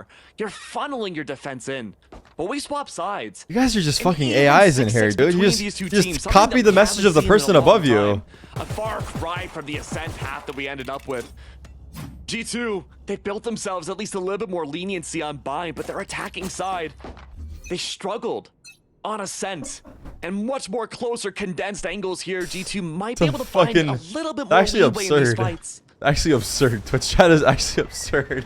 for. You're funneling your defense in. But we swap sides. You guys are just fucking AIs in here, dude. You just copy the message of the person above you. A far cry from the ascent path that we ended up with. G2, they built themselves at least a little bit more leniency on bind, but their attacking side, they struggled on ascent. And much more closer condensed angles here. G2 might be able to find a little bit more leeway in these fights. Actually absurd. Twitch chat is actually absurd.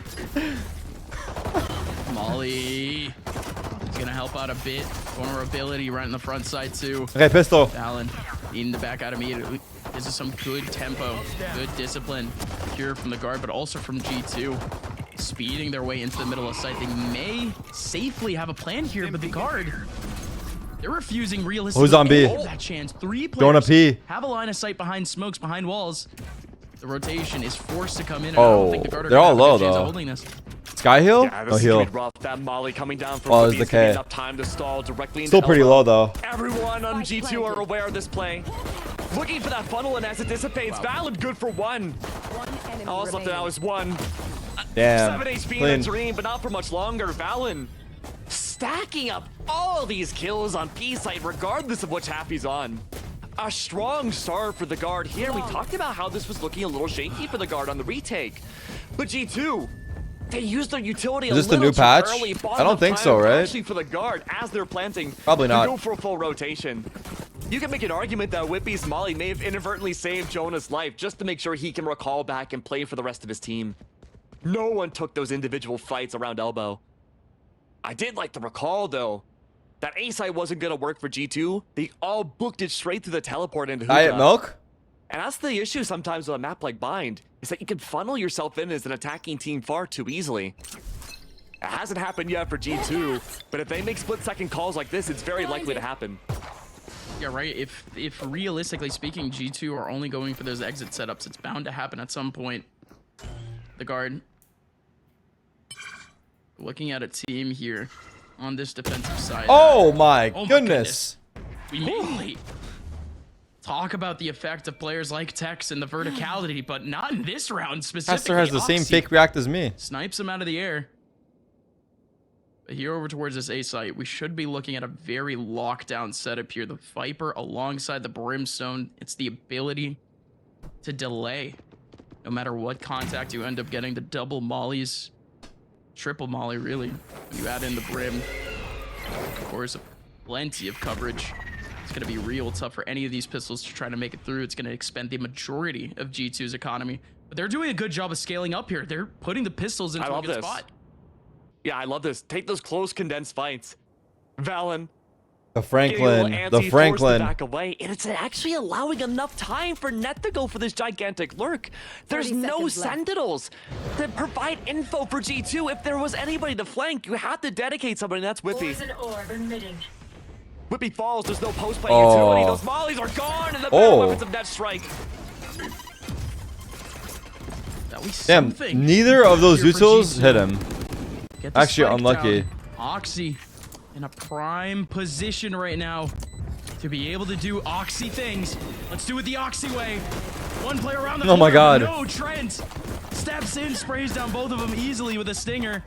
Molly is gonna help out a bit. Vulnerability right in the front side too. Okay, pistol. Allen needing to back out immediately. This is some good tempo, good discipline here from the guard, but also from G2. Speeding their way into the middle of sight. They may safely have a plan here, but the guard, they're refusing realistically. Who's on B? That chance. 3 players Going to P. have a line of sight behind smokes, behind walls. The rotation is forced to come in. And I don't think the guard are they're all gonna have a low good chance of though. holding this. Sky heal? Yeah, No heal. rough. That Molly coming down from Oh, it's the K. enough time to stall directly into Still pretty low though. Everyone on G2 are aware of this play. Looking for that funnel, and as it dissipates, Valid good for 1. All that's left now is 1. Damn. 7 HP in a dream, but not for much longer. Valen stacking up all these kills on B site, regardless of which half he's on. A strong start for the guard here. We talked about how this was looking a little shaky for the guard on the retake. But G2, they used their utility Is this the new patch? I don't think so, right? Actually, for the guard, as they're planting, probably not. Go for a full rotation. You can make an argument that Whippy's Molly may have inadvertently saved Jonah's life just to make sure he can recall back and play for the rest of his team. No one took those individual fights around elbow. I did like the recall, though. That A side wasn't going to work for G2. They all booked it straight through the teleport into Hookah. Diet milk? And that's the issue sometimes with a map like Bind, is that you can funnel yourself in as an attacking team far too easily. It hasn't happened yet for G2, but if they make split-second calls like this, it's very likely to happen. Yeah, right. If realistically speaking, G2 are only going for those exit setups, it's bound to happen at some point. The guard looking at a team here on this defensive side. Oh my goodness. We mainly talk about the effect of players like Tex and the verticality, but not in this round specifically. Pastor has the same fake react as me. Snipes him out of the air. But here over towards this A site, we should be looking at a very lockdown setup here. The Viper alongside the Brimstone. It's the ability to delay. No matter what contact you end up getting, the double mollies, triple molly really. When you add in the Brim, of course, plenty of coverage. It's going to be real tough for any of these pistols to try to make it through. It's going to expend the majority of G2's economy. But they're doing a good job of scaling up here. They're putting the pistols into a good spot. Yeah, I love this. Take those close, condensed fights. Valen. The Franklin. Back away, and it's actually allowing enough time for Net to go for this gigantic lurk. There's no Sentinels that provide info for G2. If there was anybody to flank, you had to dedicate somebody, and that's Whippy. Whippy falls, there's no post-play utility. Those mollies are gone, and the better weapons of Net strike. Damn, neither of those utils hit him. Actually, unlucky. Oxy in a prime position right now to be able to do Oxy things. Let's do it the Oxy way. One player around the corner. My God. No, Trent steps in, sprays down both of them easily with a stinger.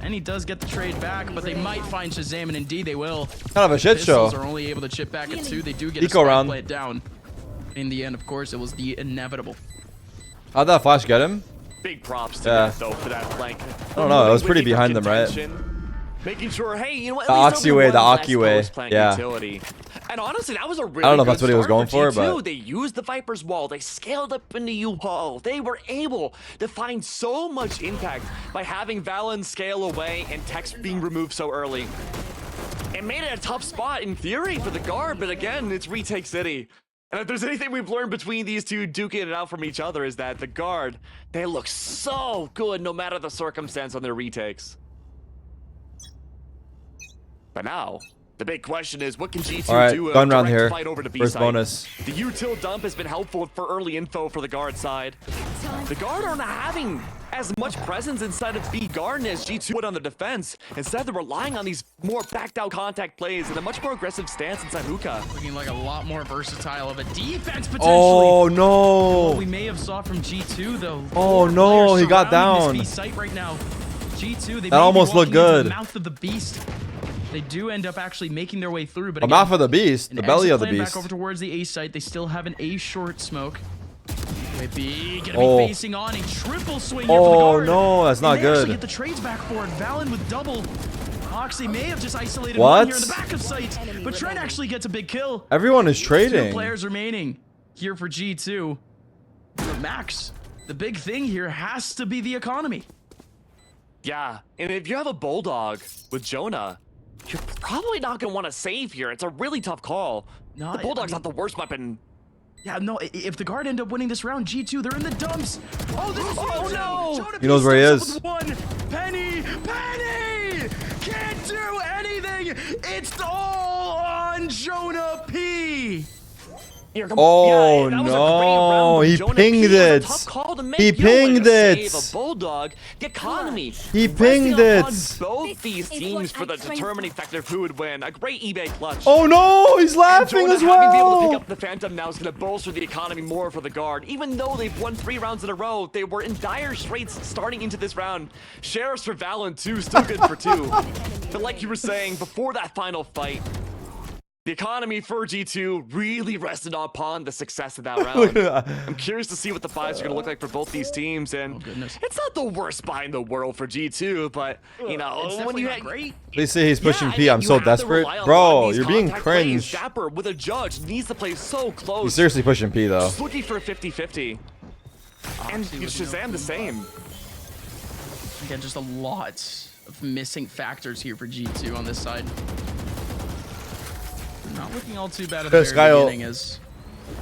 And he does get the trade back, but they might find Shazam, and indeed they will. Kind of a shit show. Pistols are only able to chip back at 2. They do get Eco a round. play it down. In the end, of course, it was the inevitable. How'd that flash get him? Big props to Net, though, for that flank. I don't know. It was pretty behind them, right? Making sure, hey, you know what? The Oxy way, yeah. Utility. And honestly, that was a really I don't know if that's what he was going for, G2. but They used the Viper's wall. They scaled up into U-Haul. They were able to find so much impact by having Valen scale away and Tex being removed so early. It made it a tough spot in theory for the guard, but again, it's retake city. And if there's anything we've learned between these two duking it out from each other is that the guard, they look so good no matter the circumstance on their retakes. But now, the big question is, what can G2 do gun round here. Fight over to B First site? bonus. The util dump has been helpful for early info for the guard side. The guard aren't having as much presence inside of B garden as G2 would on the defense. Instead, they're relying on these more backed out contact plays and a much more aggressive stance inside Hookah. Looking like a lot more versatile of a defense potentially. Oh no! What we may have saw from G2 though. Oh no, he got down. B site right now. G2, they That almost looked good. The mouth of the beast. They do end up actually making their way through, but The mouth of the beast, the belly of the beast. Back over towards the A site. They still have an A short smoke. Whippy gonna be facing on a triple swing here for the guard. Oh no, that's not they good. Actually get the trades back for it. Valen with double. Oxy may have just isolated What? one here in the back of sight, but Trent actually gets a big kill. Everyone is trading. 2 players remaining here for G2. But Max, the big thing here has to be the economy. Yeah, and if you have a Bulldog with Jonah, you're probably not going to want to save here. It's a really tough call. No, the Bulldog's not the worst weapon. Yeah, no, if the guard end up winning this round, G2, they're in the dumps. Oh, this is no! Jonah He knows where he is. One. Penny! Can't do anything! It's all on Jonah P! Oh yeah, that was a great no, round, he Jonah pinged P was a it. tough call to make. He You don't want pinged to it. Save a Bulldog. The economy. He resting pinged it. upon both these teams for the determining factor of who would win. A great eBay clutch. Oh no, he's laughing Jonah as having been able to pick well. up the Phantom now is going to bolster the economy more for the guard. Even though they've won 3 rounds in a row, they were in dire straits starting into this round. Sheriffs for Valorant 2, still good for 2. But like you were saying, before that final fight, the economy for G2 really rested upon the success of that round. I'm curious to see what the buys are going to look like for both these teams, and it's not the worst buy in the world for G2, but you know, when you had great. They say he's pushing P. I'm you so have to desperate. rely on Bro, these you're being contact plays. cringe. Dapper with a judge needs to play so close. He's seriously pushing P though. Just looking for a 50-50. And Shazam the same. Again, just a lot of missing factors here for G2 on this side. Not looking all too bad at the very beginning as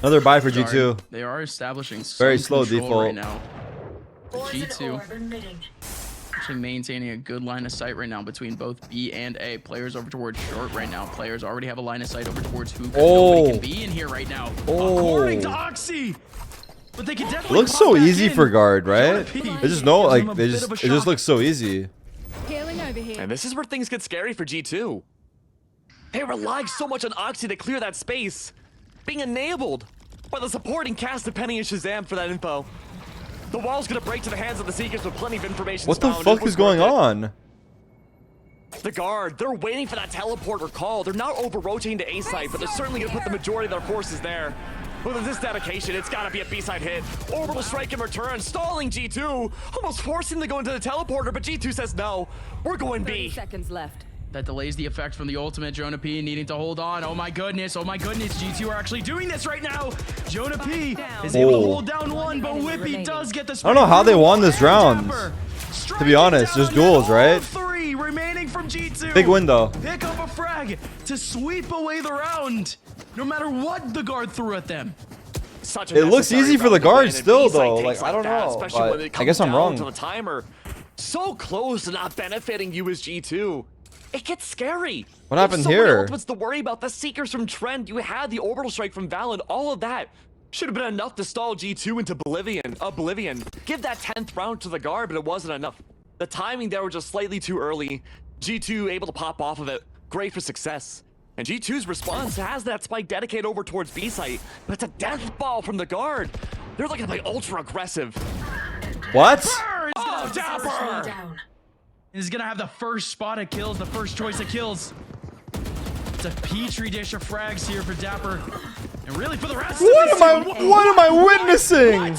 Another buy for G2. they are establishing Very some slow control default. right now. But G2 actually maintaining a good line of sight right now between both B and A. Players over towards short right now. Players already have a line of sight over towards who nobody can be in here right now. According to Oxy. But they can definitely Looks pop so back easy in. for guard, right? P They just know, gives like them a they bit just of a it just shock. looks so easy. Healing over here. And this is where things get scary for G2. They relied so much on Oxy to clear that space, being enabled by the supporting cast of Penny and Shazam for that info. The wall's gonna break to the hands of the Seekers with plenty of information. What the spawned. fuck It was is going worth it. on? The guard, they're waiting for that teleporter call. They're not over-rotating to A-site, but they're certainly gonna put the majority of their forces there. With this dedication, it's gotta be a B-side hit. Orbital strike in return, stalling G2, almost forcing them to go into the teleporter, but G2 says no. We're going 30 B. seconds left. That delays the effect from the ultimate. Jonah P needing to hold on. Oh my goodness. G2 are actually doing this right now. Jonah P is able to hold down one, but Whippy does get the I don't know how they won this round. To be honest, just duels, right? 3 remaining from G2. Big win though. Pick up a frag to sweep away the round, no matter what the guard threw at them. Such a It looks necessary easy for the round to guard win, and still, B-side though. takes Like, I don't that, know, especially but when it I comes guess I'm down wrong. to the timer. So close to not benefiting you as G2. It gets scary. What happened You have so many here? ultimates to worry about. The Seekers from Trent. You had the orbital strike from Valen. All of that should have been enough to stall G2 into oblivion. Give that 10th round to the guard, but it wasn't enough. The timing there was just slightly too early. G2 able to pop off of it. Great for success. And G2's response has that spike dedicated over towards B site, but it's a death ball from the guard. They're looking to play ultra aggressive. What? Oh, Dapper! He's gonna have the first spot of kills, the first choice of kills. It's a petri dish of frags here for Dapper, and really for the rest. What am I witnessing?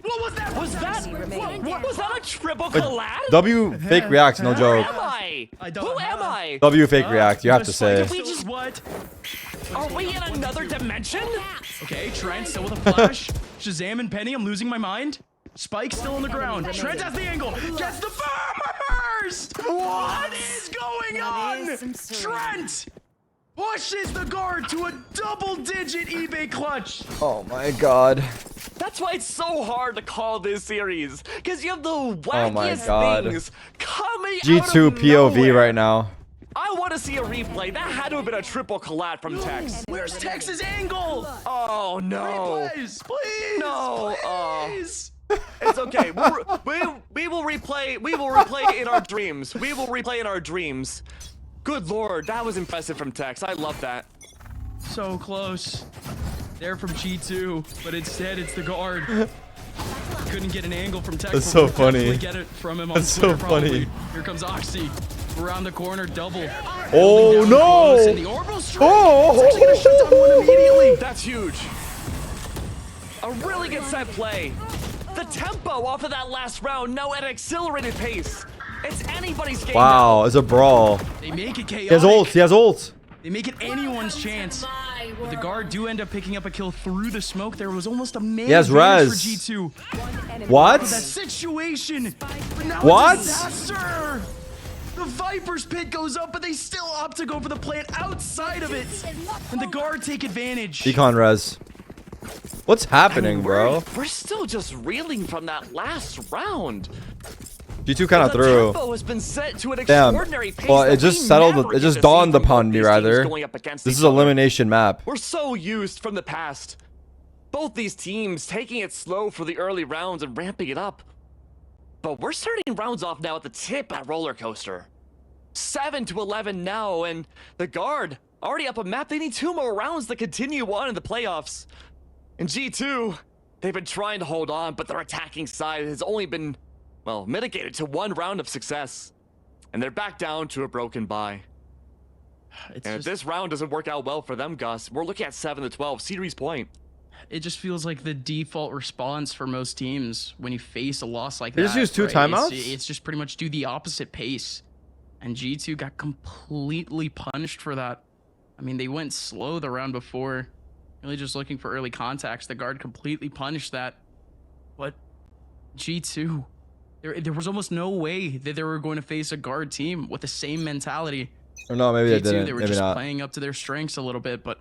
What was that? What was that a triple collab? W fake react, no joke. Who am I? don't Who know. am I? W fake react, you have to say. we just- what? Are we in another dimension? Okay, Trent still with a flash. Shazam and Penny, I'm losing my mind. Spike still on the ground. Trent has the angle. Gets the first. What is going on? Trent pushes the guard to a double-digit eBay clutch. Oh my god. That's why it's so hard to call this series, because you have the Oh my wackiest God. things coming out G2 of POV nowhere. right now. I want to see a replay. That had to have been a triple collat from Tex. Where's Tex's angle? Oh no. Please, please, No, please. It's okay. We will replay. We will replay in our dreams. We will replay in our dreams. Good lord, that was impressive from Tex. I love that. So close. They're from G2, but instead it's the guard. couldn't get an angle from Tex. That's so funny. Get it from him on That's Twitter, so funny. probably. Here comes Oxy around the corner, double. Oh no! And the orbital strike. It's actually gonna shut down one immediately. That's huge. A really good set play. The tempo off of that last round now at an accelerated pace. It's anybody's game. Wow, it's a brawl. They make it chaotic. He has ult. He has ult. They make it anyone's chance. But the guard do end up picking up a kill through the smoke. There was almost a man He has advantage res. for G2. What? That situation. But now What? It's a disaster. The Viper's pit goes up, but they still opt to go for the plant outside of it. And the guard take advantage. Econ res. What's happening, bro? We're still just reeling from that last round. G2 kind of The threw. tempo has been set to an Damn. extraordinary pace Well, that it just we settled. never It get just to dawned see from upon both me, these teams rather. going up against This each is other. elimination map. We're so used from the past. Both these teams taking it slow for the early rounds and ramping it up. But we're starting rounds off now at the tip of that roller coaster. 7-11 now, and the guard already up a map. They need 2 more rounds to continue on in the playoffs. And G2, they've been trying to hold on, but their attacking side has only been, well, mitigated to 1 round of success. And they're back down to a broken bye. And if this round doesn't work out well for them, Gus, we're looking at 7-12, series point. It just feels like the default response for most teams when you face a loss like They that. just use 2 timeouts? It's just pretty much do the opposite pace. And G2 got completely punished for that. I mean, they went slow the round before, really just looking for early contacts. The guard completely punished that. But G2, there was almost no way that they were going to face a guard team with the same mentality. Or no, maybe they G2, didn't. they were Maybe just not. playing up to their strengths a little bit, but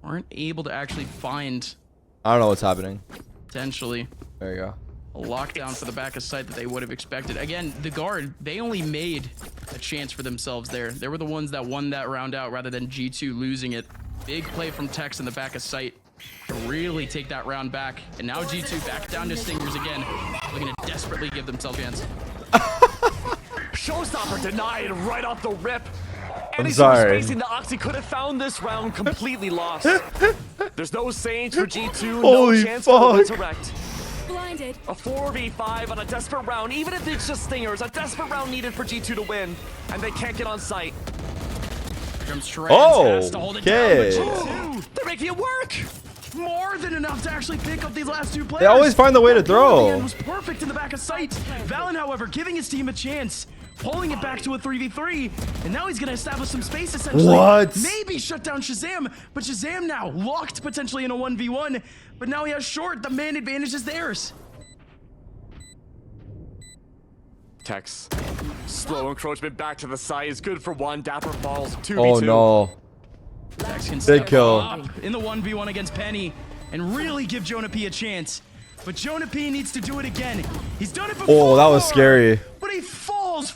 weren't able to actually find I don't know what's happening. potentially There you go. a lockdown for the back of sight that they would have expected. Again, the guard, they only made a chance for themselves there. They were the ones that won that round out rather than G2 losing it. Big play from Tex in the back of sight to really take that round back. And now G2 back down to Stingers again, looking to desperately give themselves a chance. Showstopper denied right off the rip. I'm Any sorry. sort of spacing that Oxy could have found this round completely lost. There's no Sage for G2, Holy no chance fuck. to resurrect. Blinded. A 4v5 on a desperate round, even if it's just Stingers, a desperate round needed for G2 to win, and they can't get on site. Here comes Trent, Oh, has to hold it down, okay. but G2, They're making it work! more than enough to actually pick up these last 2 players. They always find the way to That goal at the throw. end was perfect in the back of sight. Valen, however, giving his team a chance, pulling it back to a 3v3, and now he's gonna establish some space essentially. What? Maybe shut down Shazam, but Shazam now locked potentially in a 1v1, but now he has short. The man advantage is theirs. Tex. Slow encroachment back to the side is good for 1. Dapper falls 2v2. Oh no. Tex can Big step kill. up in the 1v1 against Penny and really give Jonah P a chance. But Jonah P needs to do it again. He's done it before. Oh, that was scary. But he falls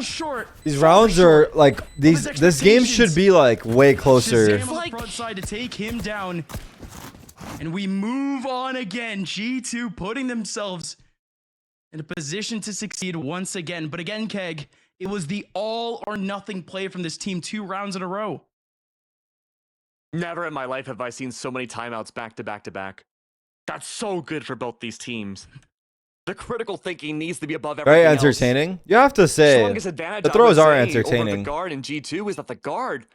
short. These rounds are like his this game should be like way closer. Shazam on the front side to take him down. And we move on again. G2 putting themselves in a position to succeed once again. But again, Keg, it was the all or nothing play from this team 2 rounds in a row. Never in my life have I seen so many timeouts back to back to back. That's so good for both these teams. The critical thinking needs to be above everything Very else. entertaining. You have to say Strongest advantage the I throws would are say over the entertaining. guard in G2 is that the guard,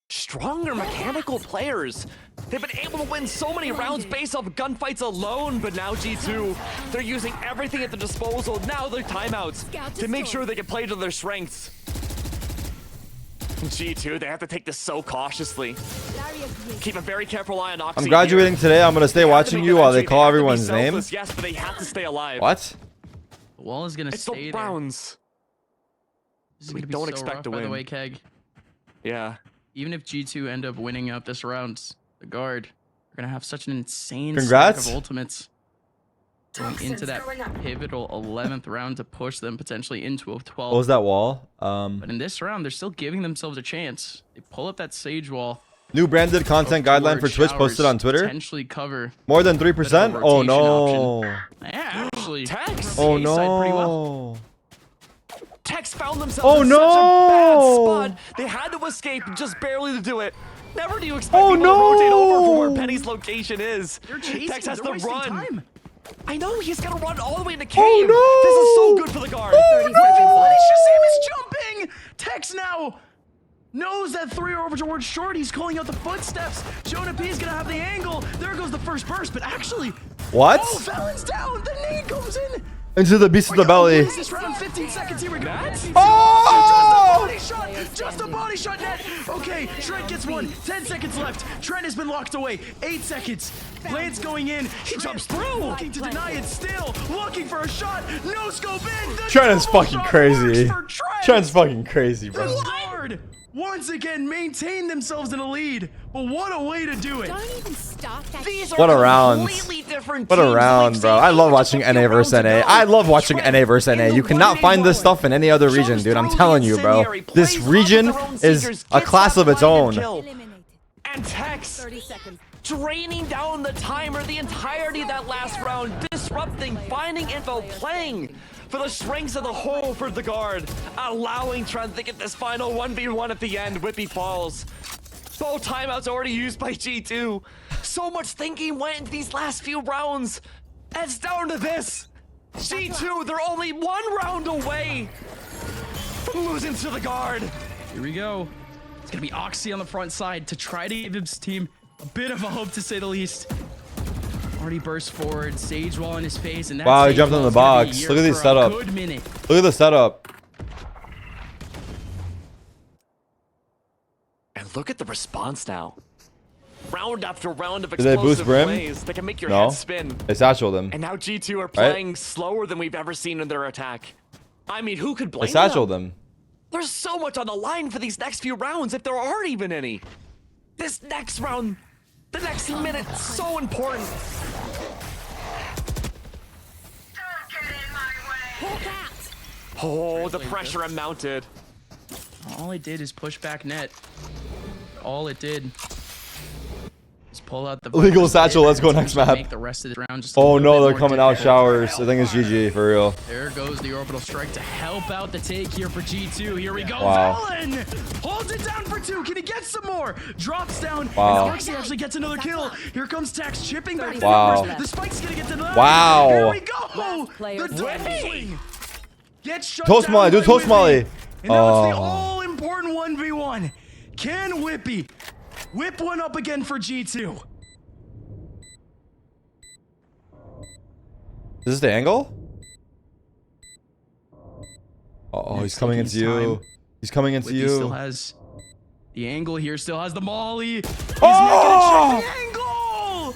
stronger mechanical players. They've been able to win so many rounds based off gunfights alone, but now G2, they're using everything at their disposal, now their timeouts, to make sure they can play to their strengths. G2, they have to take this so cautiously. Keep a very careful eye on Oxy. I'm graduating today. I'm gonna stay watching you while they call have to be everyone's name. selfless, yes, but they have to stay alive. What? The wall is gonna It's stay the there. rounds. This is We gonna be don't so expect rough, to by the win. way, Keg. Yeah. Even if G2 end up winning out this round, the guard are gonna have such an insane Congrats. stack of ultimates going into that pivotal 11th round to push them potentially into a 12. What was that wall? But in this round, they're still giving themselves a chance. They pull up that Sage wall. New branded content guideline for Twitch posted on Twitter. Potentially cover. More than 3%? Bit of a Oh rotation no. Yeah, actually. Tex! Oh The A side pretty well. no. Tex found themselves Oh, in no! such a bad spot. They had to escape just barely to do it. Never do you expect Oh, people to rotate over from where no! Penny's location is. They're chasing. Tex has They're to wasting run. time. I know he's gonna run all the way in the cave. Oh, no. This is so good for the guard. 30 seconds left. Shazam is jumping! Tex now knows that 3 are over towards short. He's calling out the footsteps. Jonah P is gonna have the angle. There goes the first burst, but actually, What? oh, Valent's down. The nade comes in. Into the beast of the belly. What is this round? 15 seconds. Here we go. Oh! Just a body shot net. Okay, Trent gets one. 10 seconds left. Trent has been locked away. 8 seconds. Lance going in. He jumps through. Looking to deny it still. Looking for a shot. No scope in. The Trent is double fucking shot crazy. works for Trent. Trent's fucking crazy, The bro. guard once again maintain themselves in a lead. But what a way to do it. Don't even stop that. These What a are round. completely different What a teams round, we've bro. seen I love in watching just a NA few versus rounds NA. ago. I love watching Trent NA versus NA. in the You cannot 1v1 find this stuff in any other region, shows dude. I'm through telling the you, bro. incendiary, This plays off region of their own is seekers, a gets class that of its blinded own. kill. Eliminated. And Tex 30 seconds. draining down the timer the entirety of that last round, disrupting, finding info, playing for the strengths of the whole for the guard, allowing Trent to get this final 1v1 at the end. Whippy falls. Both timeouts already used by G2. So much thinking went into these last few rounds. And it's down to this. G2, they're only 1 round away from losing to the guard. Here we go. It's gonna be Oxy on the front side to try to give his team a bit of a hope, to say the least. Already burst forward, Sage wall in his face, and that Wow, he Sage jumped on wall's the gonna be box. here Look at this for a setup. good minute. Look at the setup. And look at the response now. Round after round of Did they boost explosive Brim? plays that can make your No. head spin. They satcheled him. And now G2 are playing slower than we've ever seen in their attack. I mean, who could They blame satcheled them? him. There's so much on the line for these next few rounds, if there are even any. This next round, the next minute, so important. Hulk out. Oh, the pressure mounted. All it did is push back net. All it did is pull out the Illegal Viper's satchel, bit let's go and next essentially map. Make the rest of the round just a Oh little no, bit they're more coming out difficult. showers. I think it's GG for real. There goes the orbital strike to help out the take here for G2. Here we go. Wow. Valen holds it down for 2. Can he get some more? Drops down. Wow. And Oxy actually gets another kill. Here comes Tax chipping back the Wow. numbers. The spike's gonna get denied. Wow. Here we go. Last player The double standing. swing. Gets shut Toast down Molly, do by Toast Whippy. Molly. And now it's the Oh. all-important 1v1. Can Whippy whip one up again for G2? Is this the angle? Oh, Yeah, he's coming into taking his you. time. He's coming into Whippy still you. has the angle here, still has the molly. He's Oh! making a check the angle!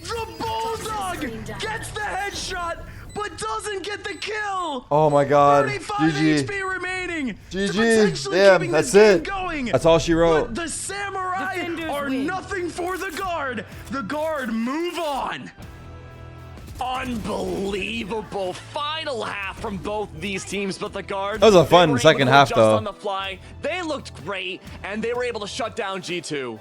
The Bulldog gets the headshot, but doesn't get the kill! Oh my god. 35 GG. HP remaining! to GG. potentially Damn, keeping that's this game it. Going. That's all she But wrote. the Samurai Defenders are win. nothing for the guard. The guard move on. Unbelievable final half from both these teams, but the guard. That was a they fun were able second to half, adjust though. On the fly, they looked great, and they were able to shut down G2.